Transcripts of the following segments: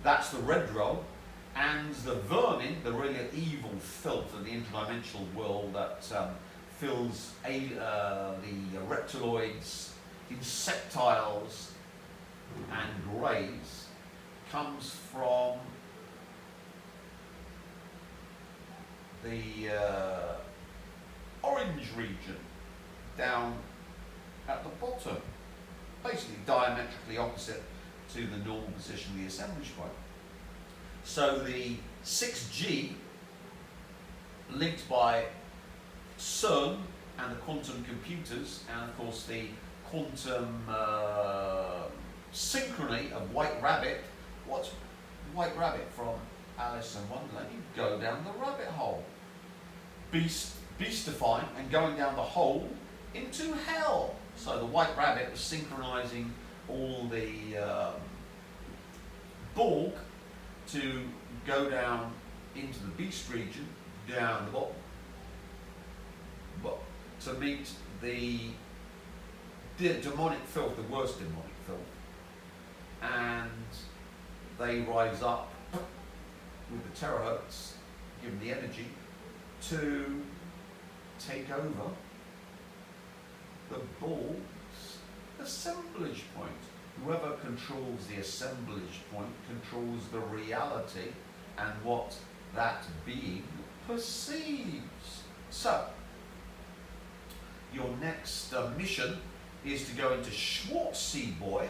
That's the red roll. And the vermin, the really evil filth of the interdimensional world that fills the reptiloids, insectiles, and greys, comes from the orange region down at the bottom, basically diametrically opposite to the normal position of the assemblage point. So the 6G, linked by CERN and the quantum computers, and of course the quantum synchrony of White Rabbit. What's White Rabbit from Alice in Wonderland? You go down the rabbit hole, beastifying and going down the hole into hell. So the White Rabbit was synchronizing all the Borg to go down into the beast region, down the bottom, but to meet the demonic filth, the worst demonic filth, and they rise up with the terahertz, given the energy, to take over the Borg's assemblage point. Whoever controls the assemblage point controls the reality and what that being perceives. So, your next mission is to go into Schwarzy Boy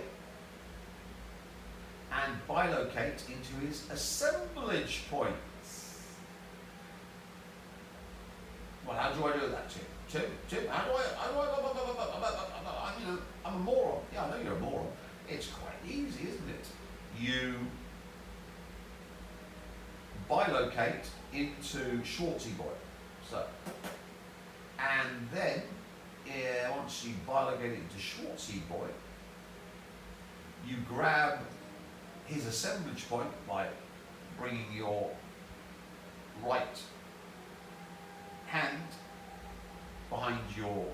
and bilocate into his assemblage point. Well, how do I do that, Tim? Tim, how do I you know, I'm a moron. Yeah, I know you're a moron. It's quite easy, isn't it? You bilocate into Schwarzy Boy. So, and then once you bilocate into Schwarzy Boy, you grab his assemblage point by bringing your right hand behind your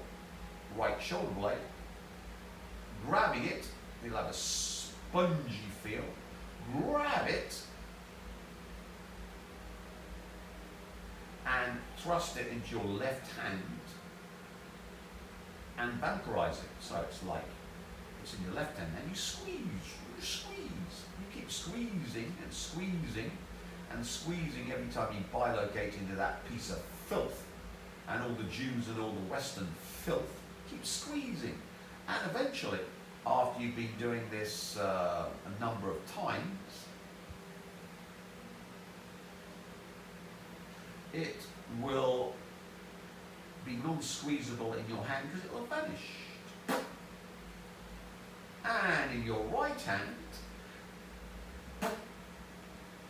right shoulder blade, grabbing it. You'll have a spongy feel. Grab it and thrust it into your left hand and vampirize it. So it's like it's in your left hand, and you squeeze. You keep squeezing and squeezing and squeezing every time you bilocate into that piece of filth and all the Jews and all the Western filth. Keep squeezing, and eventually, after you've been doing this a number of times, it will be non-squeezable in your hand because it will have vanished. And in your right hand,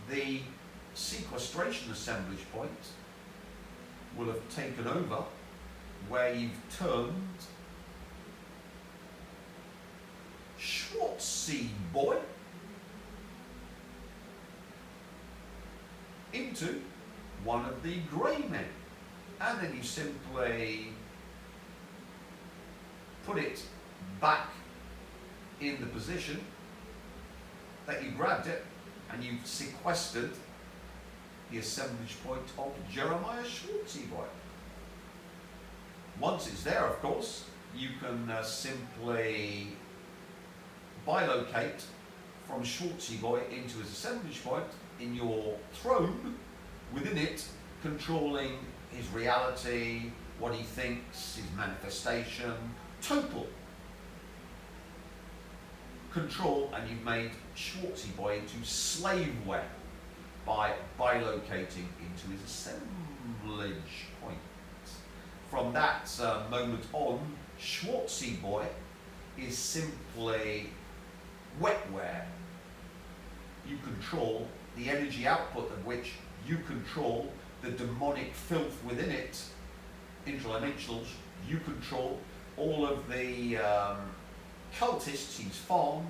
the sequestration assemblage point will have taken over where you've turned Schwarzy Boy into one of the grey men, and then you simply put it back in the position that you grabbed it, and you've sequestered the assemblage point of Jeremiah Schwarzy Boy. Once it's there, of course, you can simply bilocate from Schwarzy Boy into his assemblage point in your throne, within it, controlling his reality, what he thinks, his manifestation, total control, and you've made Schwarzy Boy into slaveware by bilocating into his assemblage point. From that moment on, Schwarzy Boy is simply wetware. You control the energy output of which you control the demonic filth within it, interdimensionals. You control all of the cultists he's farmed.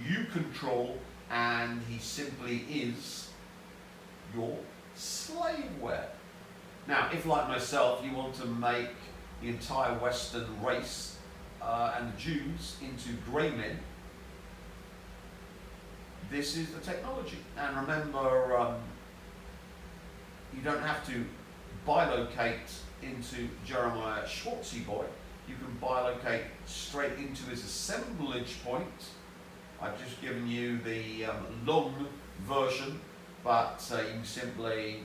You control, and he simply is your slaveware. Now, if like myself, you want to make the entire Western race and the Jews into grey men, this is the technology. And remember, you don't have to bilocate into Jeremiah Schwartzy boy. You can bilocate straight into his assemblage point. I've just given you the long version, but you can simply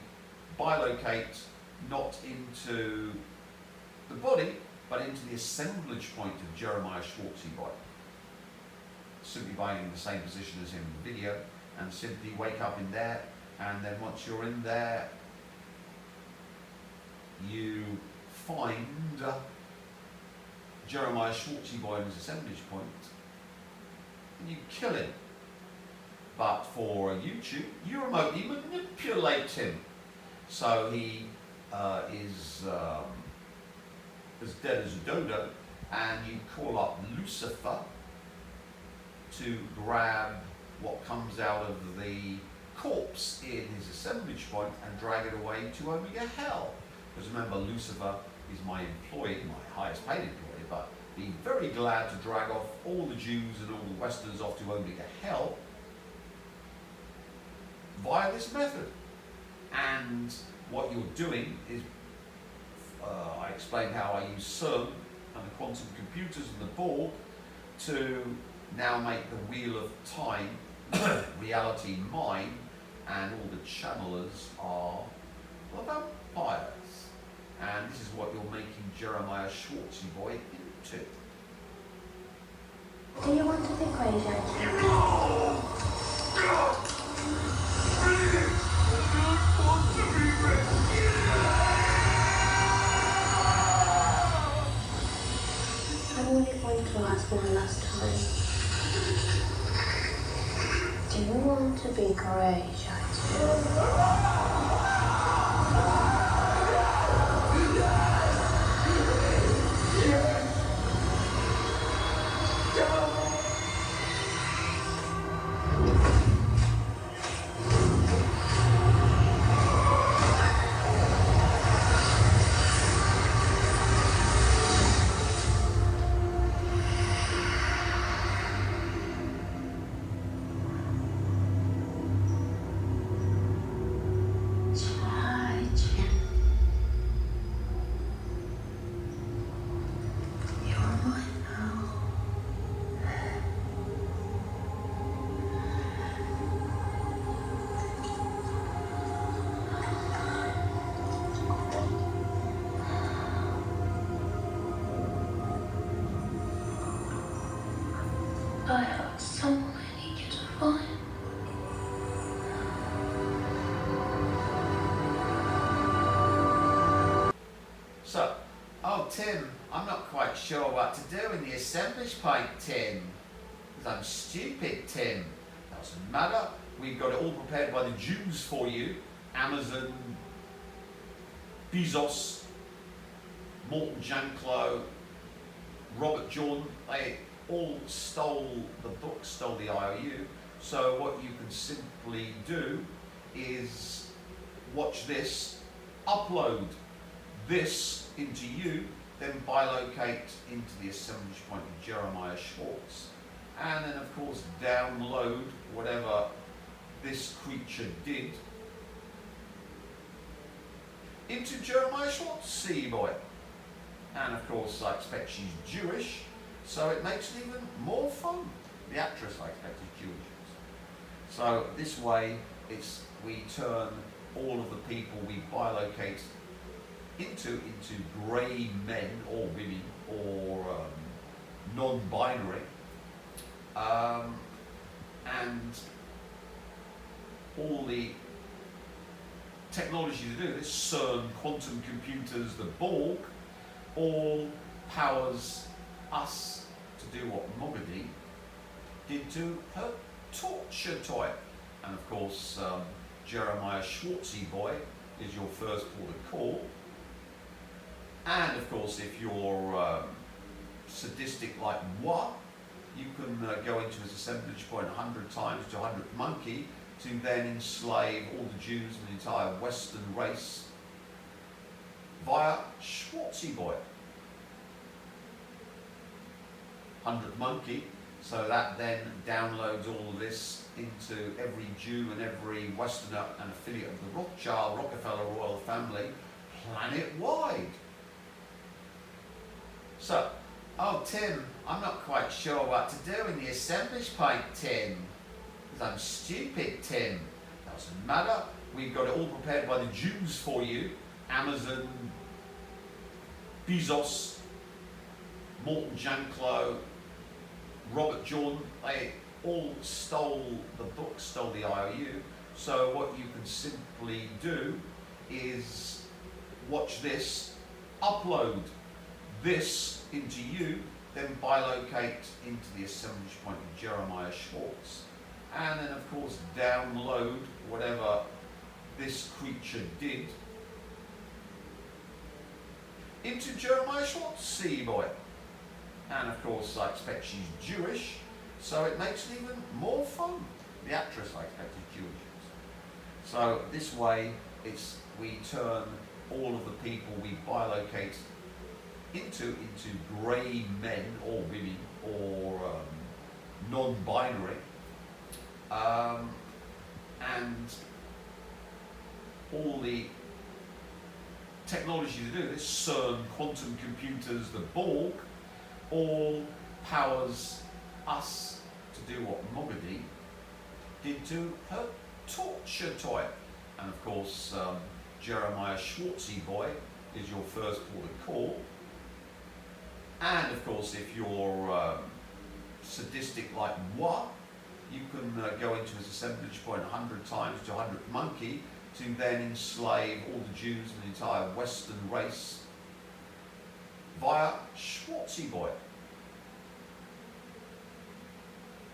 bilocate not into the body, but into the assemblage point of Jeremiah Schwartzy boy. Simply by in the same position as him in the video, and simply wake up in there, and then once you're in there, you find Jeremiah Schwartzy boy in his assemblage point, and you kill him. But for YouTube, you remotely manipulate him, so he is as dead as a dodo, and you call up Lucifer to grab what comes out of the corpse in his assemblage point and drag it away to Omega Hell. Because remember, Lucifer is my employee, my highest paid employee, but being very glad to drag off all the Jews and all the Westerns off to Omega Hell via this method. And what you're doing is, I explained how I use CERN and the quantum computers and the Borg to now make the wheel of time reality mine, and all the channelers are vampires. And this is what you're making Jeremiah Schwartzy boy into. Do you want to be crazy? I'm only going to ask one last time. Do you want to be courageous? I have someone I need you to find. So, oh Tim, I'm not quite sure what to do in the assemblage point, Tim. Because I'm stupid, Tim. Doesn't matter. We've got it all prepared by the Jews for you. Amazon, Bezos, Morton Janclo, Robert Jordan, they all stole the book, stole the IOU. So what you can simply do is watch this, upload this into you, then bilocate into the assemblage point of Jeremiah Schwartz, and then of course download whatever this creature did into Jeremiah Schwartz, see boy. And of course I expect she's Jewish, so it makes it even more fun. The actress I expect is Jewish. So this way we turn all of the people we bilocate into grey men or women or non-binary, and all the technology to do this, CERN, quantum computers, the Borg, all powers us to do what Mogadi did to her torture toy. And of course, Jeremiah Schwartzy boy is your first port of call. And of course, if you're sadistic like moi, you can go into his assemblage point 100 times to 100th monkey to then enslave all the Jews and the entire Western race via Schwartzy boy. 100th monkey So that then downloads all of this into every Jew and every Westerner and affiliate of the Rothschild, Rockefeller royal family, planet-wide. So, oh Tim, I'm not quite sure what to do in the assemblage point, Tim. Because I'm stupid, Tim. Doesn't matter. We've got it all prepared by the Jews for you. Amazon, Bezos, Morton Janklow, Robert Jordan, they all stole the book, stole the IOU. So what you can simply do is watch this, upload this into you, then bilocate into the assemblage point of Jeremiah Schwartz. And then of course download whatever this creature did into Jeremiah Schwartz, see boy. And of course I expect she's Jewish, so it makes it even more fun. The actress I expect is Jewish. So this way we turn all of the people we bilocate into grey men or women or non-binary, and all the technology to do this, CERN, quantum computers, the Borg, all powers us to do what Mogadi did to her torture toy. And of course, Jeremiah Schwartzy boy is your first port of call. And of course, if you're sadistic like moi, you can go into his assemblage point 100 times to 100th monkey to then enslave all the Jews and the entire Western race via Schwartzy boy.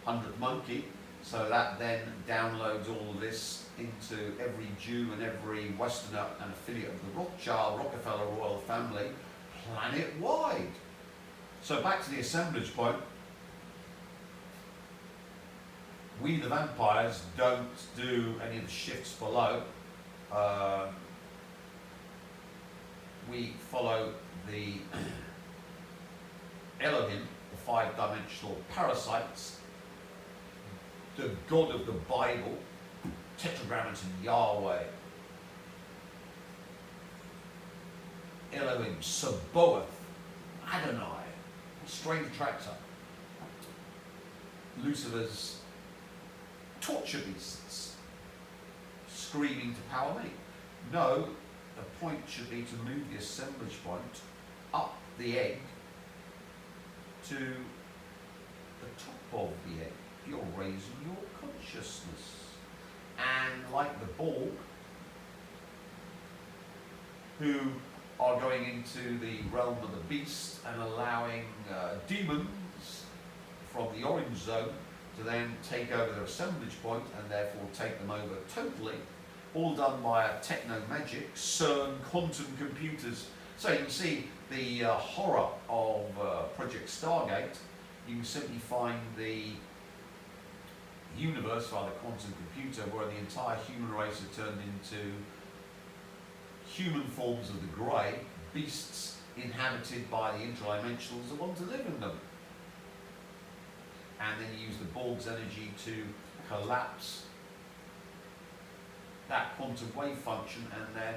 100th monkey, so that then downloads all of this into every Jew and every Westerner and affiliate of the Rothschild, Rockefeller royal family, planet-wide. So back to the assemblage point. We the vampires don't do any of the shifts below. We follow the Elohim, the five-dimensional parasites, the God of the Bible, Tetragrammaton Yahweh, Elohim, Sabaoth, Adonai, Strange Attractor, Lucifer's torture beasts, screaming to power me. No, the point should be to move the assemblage point up the egg to the top of the egg. You're raising your consciousness. And like the Borg, who are going into the realm of the beast and allowing demons from the orange zone to then take over their assemblage point and therefore take them over totally, all done by techno-magic, CERN, quantum computers. So you can see the horror of Project Stargate. You can simply find the universe via the quantum computer where the entire human race are turned into human forms of the grey, beasts inhabited by the interdimensionals that want to live in them. And then you use the Borg's energy to collapse that quantum wave function and then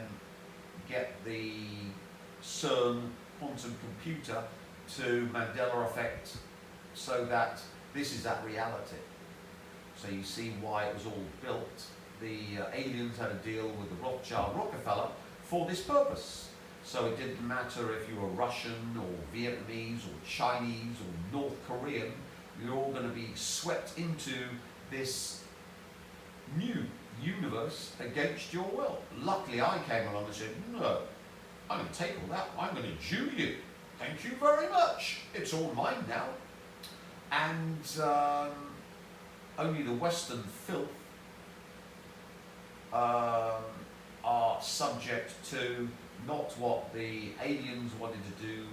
get the CERN quantum computer to Mandela effect so that this is that reality. So you see why it was all built. The aliens had a deal with the Rothschild Rockefeller for this purpose. So it didn't matter if you were Russian or Vietnamese or Chinese or North Korean, you're all going to be swept into this new universe against your will. Luckily I came along and said, no, I'm going to take all that, I'm going to Jew you. Thank you very much. It's all mine now. And only the Western filth are subject to not what the aliens wanted to do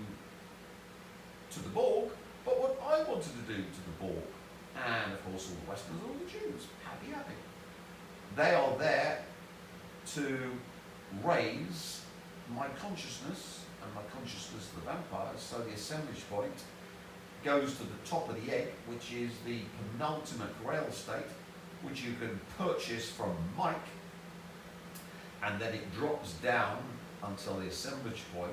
to the Borg, but what I wanted to do to the Borg. And of course all the Westerners, all the Jews, happy, happy. They are there to raise my consciousness and my consciousness of the vampires, so the assemblage point goes to the top of the egg, which is the penultimate grail state, which you can purchase from Mike, and then it drops down until the assemblage point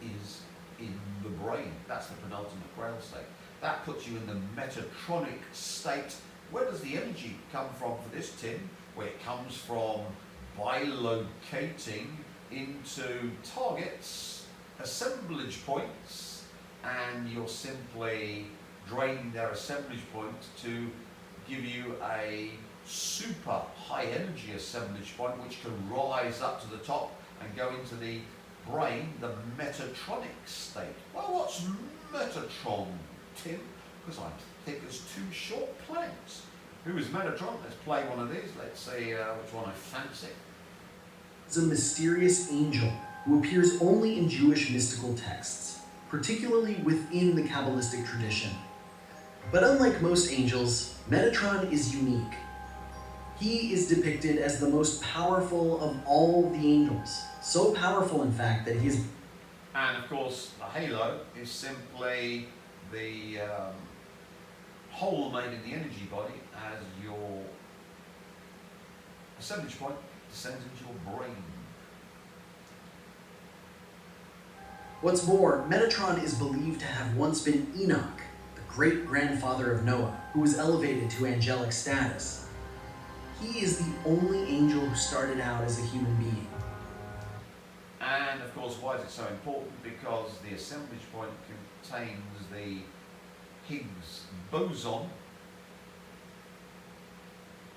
is in the brain. That's the penultimate grail state. That puts you in the Metatronic state. Where does the energy come from for this, Tim? Well, it comes from bilocating into targets, assemblage points, and you'll simply drain their assemblage point to give you a super high energy assemblage point, which can rise up to the top and go into the brain, the Metatronic state. Well, what's Metatron, Tim? Because I'm thick as two short planks. Who is Metatron? Let's play one of these. Let's see which one I fancy. Is a mysterious angel who appears only in Jewish mystical texts, particularly within the Kabbalistic tradition. But unlike most angels, Metatron is unique. He is depicted as the most powerful of all the angels. So powerful, in fact, that he is... And of course, the halo is simply the hole made in the energy body as your assemblage point descends into your brain. What's more, Metatron is believed to have once been Enoch, the great-grandfather of Noah, who was elevated to angelic status. He is the only angel who started out as a human being. And of course, why is it so important? Because the assemblage point contains the Higgs boson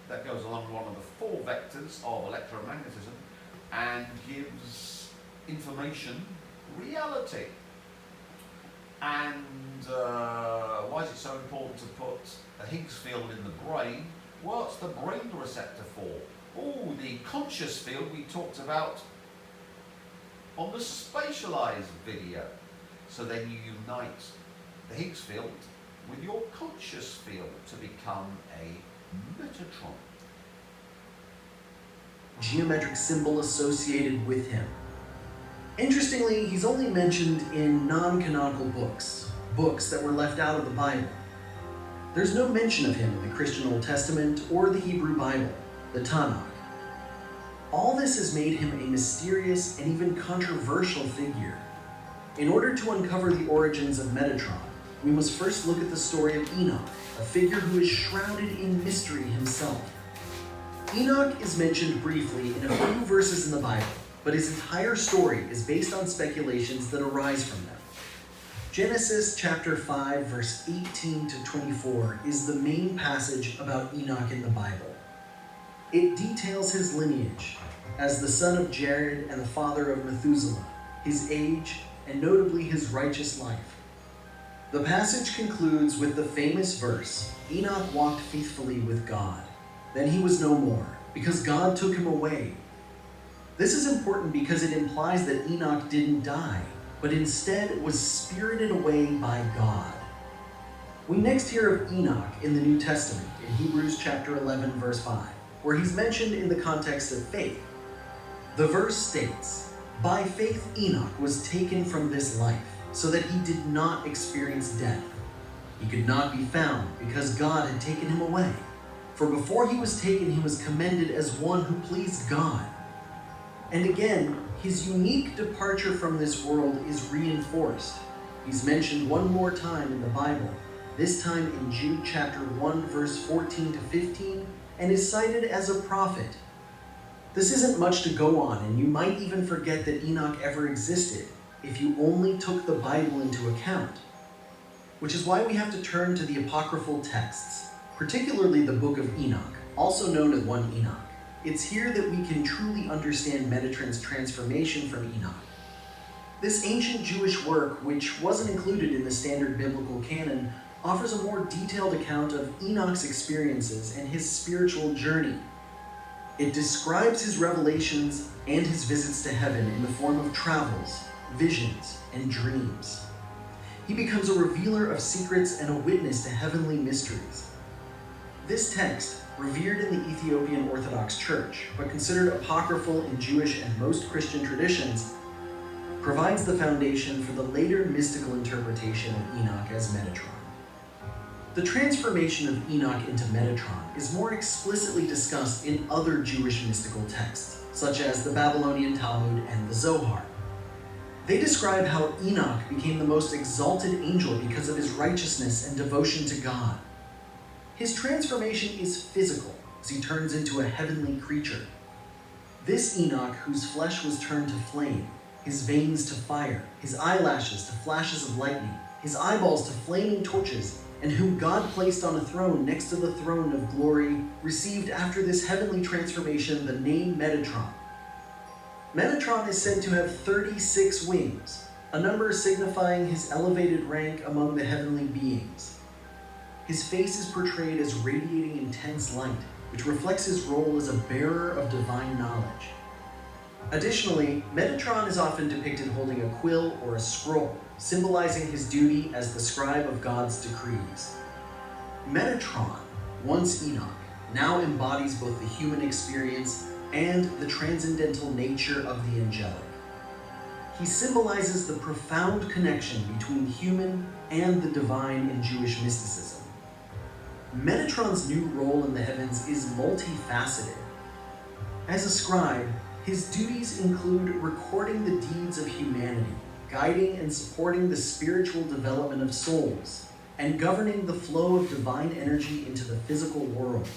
that goes along one of the four vectors of electromagnetism and gives information reality. And why is it so important to put a Higgs field in the brain? What's the brain receptor for? Oh, the conscious field we talked about on the spatialized video. So then you unite the Higgs field with your conscious field to become a Metatron. Geometric symbol associated with him. Interestingly, he's only mentioned in non-canonical books, books that were left out of the Bible. There's no mention of him in the Christian Old Testament or the Hebrew Bible, the Tanakh. All this has made him a mysterious and even controversial figure. In order to uncover the origins of Metatron, we must first look at the story of Enoch, a figure who is shrouded in mystery himself. Enoch is mentioned briefly in a few verses in the Bible, but his entire story is based on speculations that arise from them. Genesis chapter 5, verse 18 to 24 is the main passage about Enoch in the Bible. It details his lineage as the son of Jared and the father of Methuselah, his age, and notably his righteous life. The passage concludes with the famous verse, Enoch walked faithfully with God. Then he was no more, because God took him away. This is important because it implies that Enoch didn't die, but instead was spirited away by God. We next hear of Enoch in the New Testament, in Hebrews chapter 11, verse 5, where he's mentioned in the context of faith. The verse states, "By faith Enoch was taken from this life, so that he did not experience death. He could not be found, because God had taken him away. For before he was taken, he was commended as one who pleased God." And again, his unique departure from this world is reinforced. He's mentioned one more time in the Bible, this time in Jude chapter 1, verse 14 to 15, and is cited as a prophet. This isn't much to go on, and you might even forget that Enoch ever existed if you only took the Bible into account. Which is why we have to turn to the apocryphal texts, particularly the Book of Enoch, also known as 1 Enoch. It's here that we can truly understand Metatron's transformation from Enoch. This ancient Jewish work, which wasn't included in the standard biblical canon, offers a more detailed account of Enoch's experiences and his spiritual journey. It describes his revelations and his visits to heaven in the form of travels, visions, and dreams. He becomes a revealer of secrets and a witness to heavenly mysteries. This text, revered in the Ethiopian Orthodox Church, but considered apocryphal in Jewish and most Christian traditions, provides the foundation for the later mystical interpretation of Enoch as Metatron. The transformation of Enoch into Metatron is more explicitly discussed in other Jewish mystical texts, such as the Babylonian Talmud and the Zohar. They describe how Enoch became the most exalted angel because of his righteousness and devotion to God. His transformation is physical, as he turns into a heavenly creature. This Enoch, whose flesh was turned to flame, his veins to fire, his eyelashes to flashes of lightning, his eyeballs to flaming torches, and whom God placed on a throne next to the throne of glory, received after this heavenly transformation the name Metatron. Metatron is said to have 36 wings, a number signifying his elevated rank among the heavenly beings. His face is portrayed as radiating intense light, which reflects his role as a bearer of divine knowledge. Additionally, Metatron is often depicted holding a quill or a scroll, symbolizing his duty as the scribe of God's decrees. Metatron, once Enoch, now embodies both the human experience and the transcendental nature of the angelic. He symbolizes the profound connection between human and the divine in Jewish mysticism. Metatron's new role in the heavens is multifaceted. As a scribe, his duties include recording the deeds of humanity, guiding and supporting the spiritual development of souls, and governing the flow of divine energy into the physical world.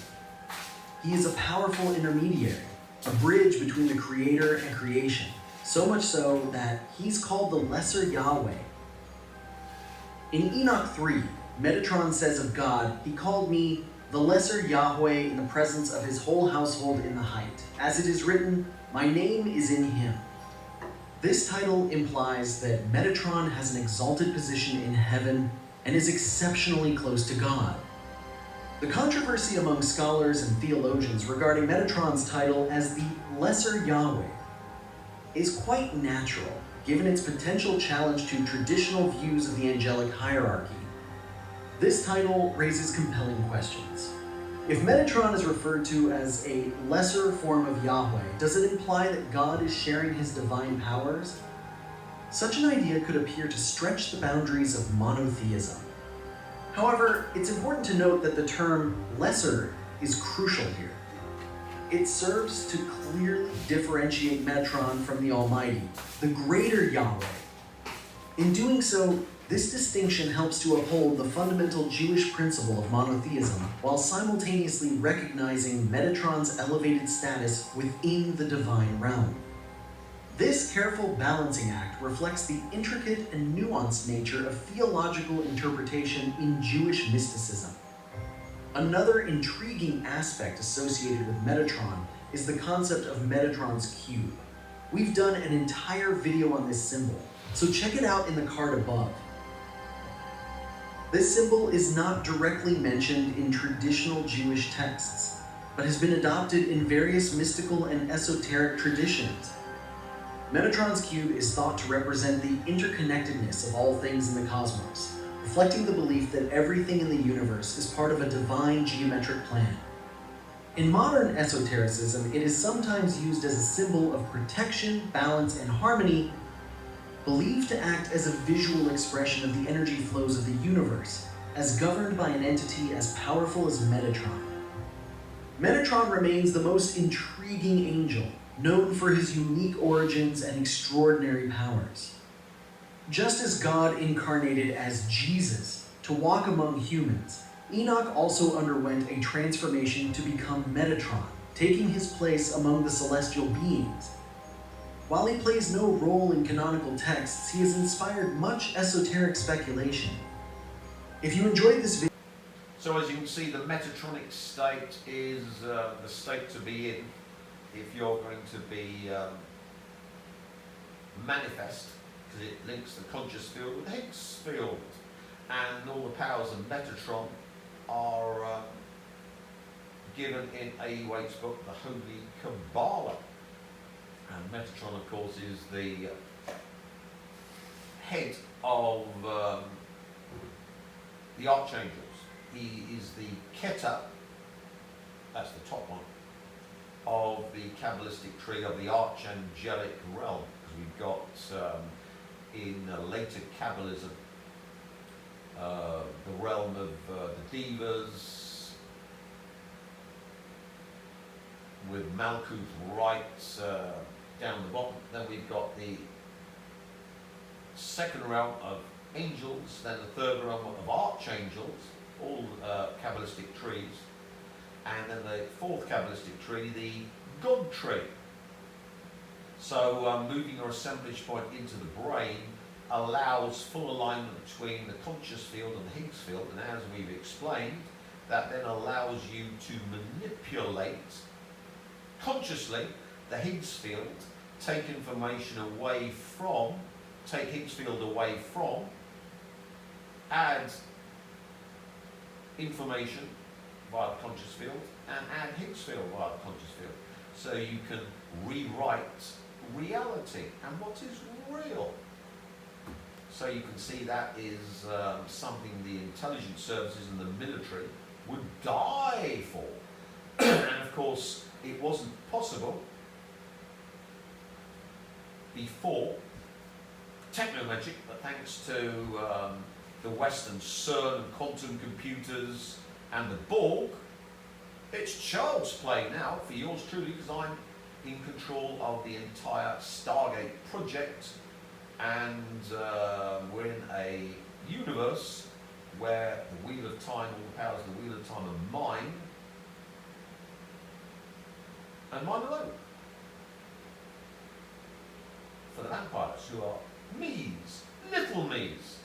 He is a powerful intermediary, a bridge between the Creator and creation, so much so that he's called the Lesser Yahweh. In Enoch 3, Metatron says of God, "He called me the Lesser Yahweh in the presence of his whole household in the height. As it is written, my name is in him." This title implies that Metatron has an exalted position in heaven and is exceptionally close to God. The controversy among scholars and theologians regarding Metatron's title as the Lesser Yahweh is quite natural, given its potential challenge to traditional views of the angelic hierarchy. This title raises compelling questions. If Metatron is referred to as a lesser form of Yahweh, does it imply that God is sharing his divine powers? Such an idea could appear to stretch the boundaries of monotheism. However, it's important to note that the term lesser is crucial here. It serves to clearly differentiate Metatron from the Almighty, the greater Yahweh. In doing so, this distinction helps to uphold the fundamental Jewish principle of monotheism while simultaneously recognizing Metatron's elevated status within the divine realm. This careful balancing act reflects the intricate and nuanced nature of theological interpretation in Jewish mysticism. Another intriguing aspect associated with Metatron is the concept of Metatron's cube. We've done an entire video on this symbol, so check it out in the card above. This symbol is not directly mentioned in traditional Jewish texts, but has been adopted in various mystical and esoteric traditions. Metatron's cube is thought to represent the interconnectedness of all things in the cosmos, reflecting the belief that everything in the universe is part of a divine geometric plan. In modern esotericism, it is sometimes used as a symbol of protection, balance, and harmony, believed to act as a visual expression of the energy flows of the universe, as governed by an entity as powerful as Metatron. Metatron remains the most intriguing angel, known for his unique origins and extraordinary powers. Just as God incarnated as Jesus to walk among humans, Enoch also underwent a transformation to become Metatron, taking his place among the celestial beings. While he plays no role in canonical texts, he has inspired much esoteric speculation. If you enjoyed this video... So as you can see, the Metatronic state is the state to be in if you're going to be manifest, because it links the conscious field with the Higgs field, and all the powers of Metatron are given in A. Waite's book, The Holy Kabbalah. And Metatron, of course, is the head of the archangels. He is the Keter, that's the top one, of the Kabbalistic tree of the archangelic realm, because we've got in later Kabbalism, the realm of the Devas, with Malkuth right down the bottom. Then we've got the second realm of angels, then the third realm of archangels, all Kabbalistic trees, and then the fourth Kabbalistic tree, the God tree. So moving your assemblage point into the brain allows full alignment between the conscious field and the Higgs field, and as we've explained, that then allows you to manipulate consciously the Higgs field, take information away from, take Higgs field away from, add information via the conscious field, and add Higgs field via the conscious field. So you can rewrite reality and what is real. So you can see that is something the intelligence services and the military would die for. And of course, it wasn't possible before technomagic, but thanks to the Western CERN and quantum computers and the Borg, it's child's play now for yours truly, because I'm in control of the entire Stargate project, and we're in a universe where the Wheel of Time, all the powers of the Wheel of Time are mine, and mine alone. For the vampires, who are me's, little me's.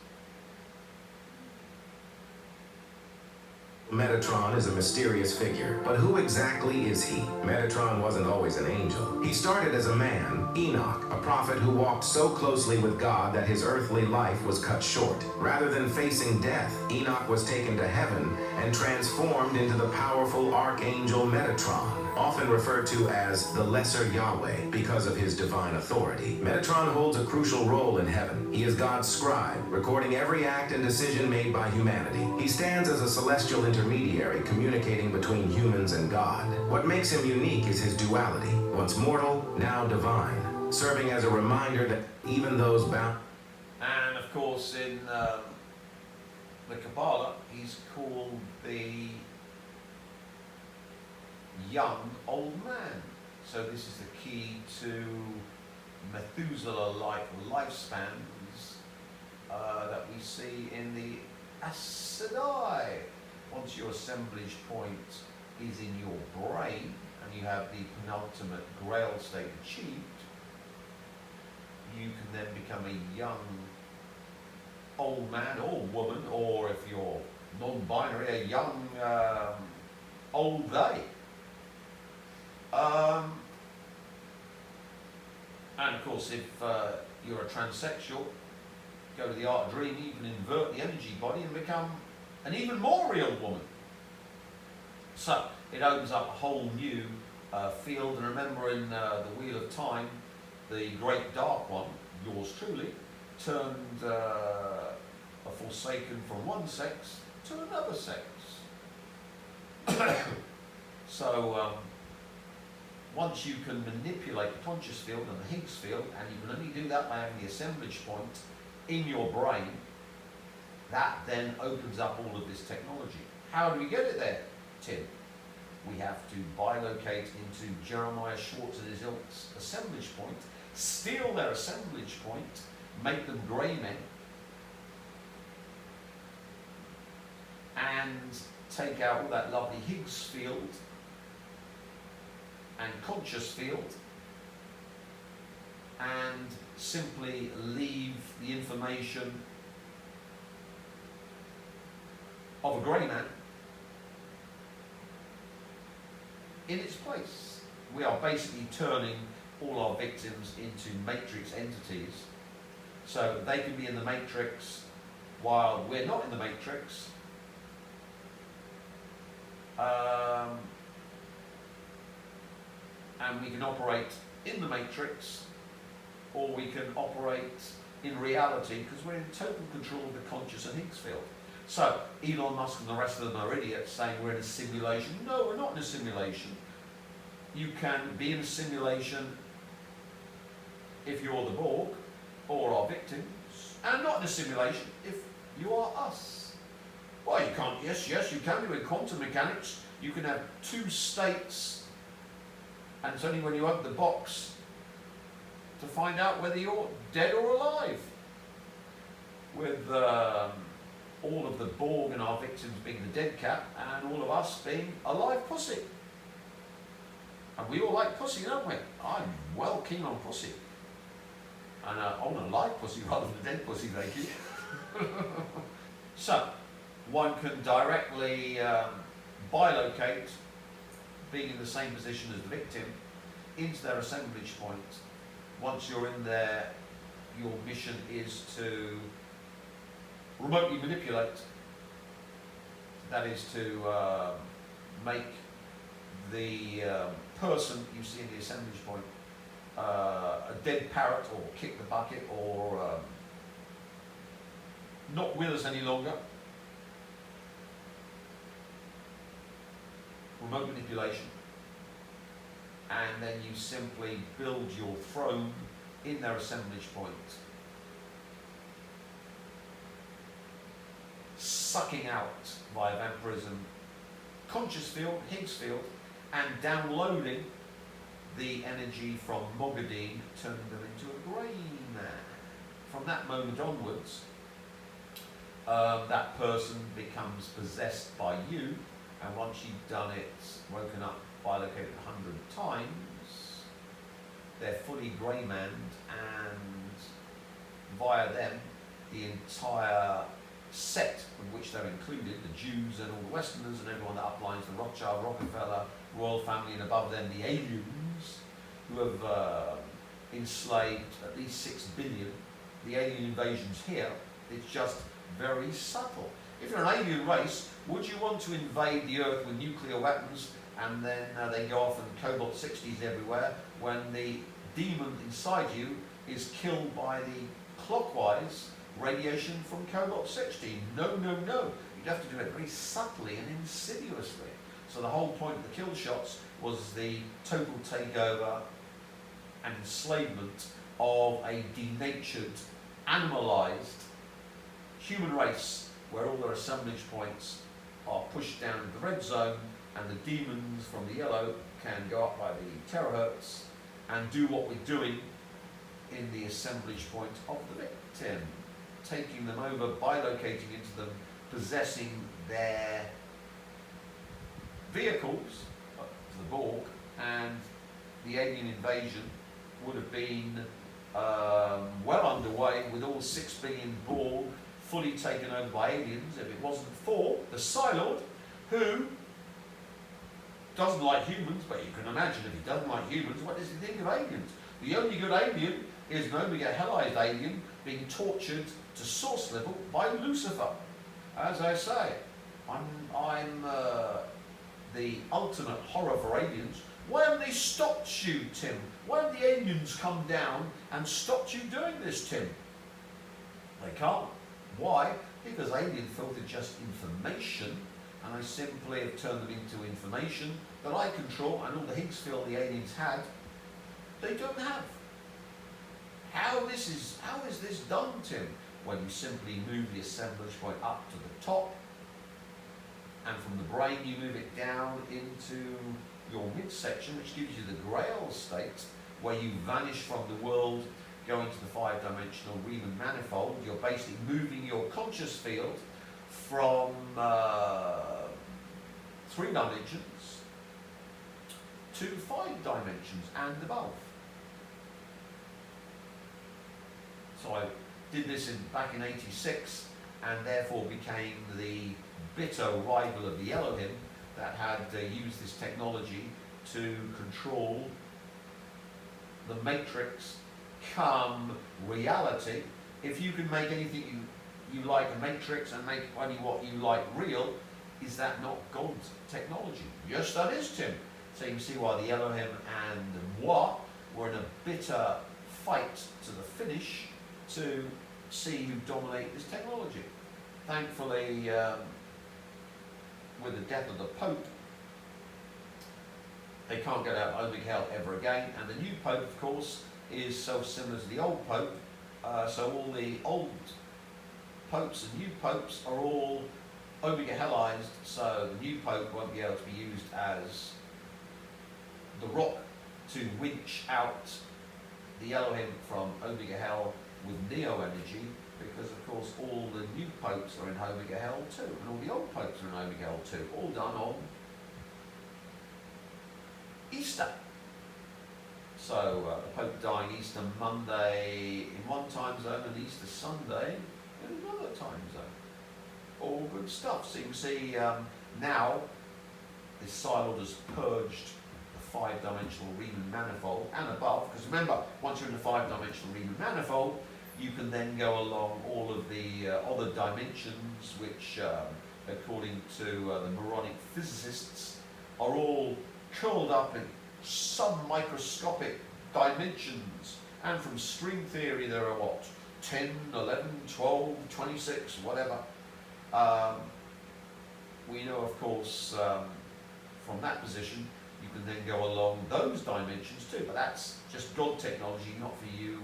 Metatron is a mysterious figure, but who exactly is he? Metatron wasn't always an angel. He started as a man, Enoch, a prophet who walked so closely with God that his earthly life was cut short. Rather than facing death, Enoch was taken to heaven and transformed into the powerful archangel Metatron, often referred to as the Lesser Yahweh because of his divine authority. Metatron holds a crucial role in heaven. He is God's scribe, recording every act and decision made by humanity. He stands as a celestial intermediary, communicating between humans and God. What makes him unique is his duality, once mortal, now divine, serving as a reminder that even those bound... And of course in the Kabbalah, he's called the young old man. So this is the key to Methuselah-like lifespans that we see in the Asadai. Once your assemblage point is in your brain and you have the penultimate grail state achieved, you can then become a young old man or woman, or if you're non-binary, a young old they. And of course, if you're a transsexual, go to the art of dreaming, you can invert the energy body and become an even more real woman. So it opens up a whole new field. And remember, in the Wheel of Time, the Great Dark One, yours truly, turned a Forsaken from one sex to another sex. So once you can manipulate the conscious field and the Higgs field, and you can only do that by having the assemblage point in your brain, that then opens up all of this technology. How do we get it there, Tim? We have to bilocate into Jeremiah Schwartz and his ilk's assemblage point, steal their assemblage point, make them grey men, and take out all that lovely Higgs field and conscious field, and simply leave the information of a grey man in its place. We are basically turning all our victims into matrix entities, so they can be in the matrix while we're not in the matrix. And we can operate in the matrix, or we can operate in reality, because we're in total control of the conscious and Higgs field. So Elon Musk and the rest of them are idiots saying we're in a simulation. No, we're not in a simulation. You can be in a simulation if you're the Borg or our victims, and not in a simulation, if you are us. Well, you can't, yes, you can do in quantum mechanics. You can have two states, and it's only when you open the box to find out whether you're dead or alive. With all of the Borg and our victims being the dead cat, and all of us being a live pussy. And we all like pussy, don't we? I'm well keen on pussy. And I want a live pussy rather than a dead pussy, thank you. So, one can directly bilocate, being in the same position as the victim, into their assemblage point. Once you're in there, your mission is to remotely manipulate. That is to make the person you see in the assemblage point a dead parrot, or kick the bucket, or not with us any longer. Remote manipulation. And then you simply build your throne in their assemblage point. Sucking out via vampirism conscious field, Higgs field, and downloading the energy from Mogadine, turning them into a grey man. From that moment onwards, that person becomes possessed by you, and once you've done it, woken up, bilocated 100 times, they're fully grey manned, and via them, the entire set of which they're included, the Jews and all the Westerners and everyone that uplines the Rothschild, Rockefeller, royal family, and above them the aliens, who have enslaved at least 6 billion. The alien invasions here, it's just very subtle. If you're an alien race, would you want to invade the Earth with nuclear weapons and then they go off and cobalt 60s everywhere, when the demon inside you is killed by the clockwise radiation from cobalt 60? No, no, no. You'd have to do it very subtly and insidiously. So the whole point of the kill shots was the total takeover and enslavement of a denatured, animalized human race, where all their assemblage points are pushed down into the red zone, and the demons from the yellow can go up by the terahertz and do what we're doing in the assemblage point of the victim, taking them over, bilocating into them, possessing their vehicles, the Borg, and the alien invasion would have been well underway with all 6 billion Borg fully taken over by aliens, if it wasn't for the Psylord, who doesn't like humans. But you can imagine, if he doesn't like humans, what does he think of aliens? The only good alien is an omega hellized alien being tortured to source level by Lucifer. As I say, I'm the ultimate horror for aliens. Why haven't they stopped you, Tim? Why haven't the aliens come down and stopped you doing this, Tim? They can't. Why? Because alien filter just information, and I simply have turned them into information that I control, and all the Higgs field the aliens had, they don't have. How is this done, Tim? Well, you simply move the assemblage point up to the top, and from the brain you move it down into your midsection, which gives you the Grail state, where you vanish from the world, go into the 5-dimensional Riemann manifold. You're basically moving your conscious field from 3 dimensions to 5 dimensions and above. So I did this back in '86, and therefore became the bitter rival of the Elohim that had used this technology to control the matrix come reality. If you can make anything you like a matrix and make only what you like real, is that not God's technology? Yes, that is, Tim. So you can see why the Elohim and moi were in a bitter fight to the finish to see who dominate this technology. Thankfully, with the death of the Pope, they can't get out of Omega Hell ever again, and the new Pope, of course, is so similar to the old Pope, so all the old popes and new popes are all Omega Hellized, so the new Pope won't be able to be used as the rock to winch out the Elohim from Omega Hell with Neo energy, because of course all the new popes are in Omega Hell too, and all the old popes are in Omega Hell too, all done on Easter. So the Pope dying Easter Monday in one time zone and Easter Sunday in another time zone. All good stuff. So you can see now this Psylord has purged the 5-dimensional Riemann manifold and above, because remember, once you're in the 5-dimensional Riemann manifold, you can then go along all of the other dimensions, which according to the moronic physicists are all curled up in sub-microscopic dimensions, and from string theory there are what, 10, 11, 12, 26, whatever. We know of course from that position you can then go along those dimensions too, but that's just God technology, not for you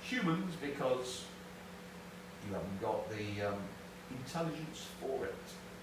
humans, because you haven't got the intelligence for it.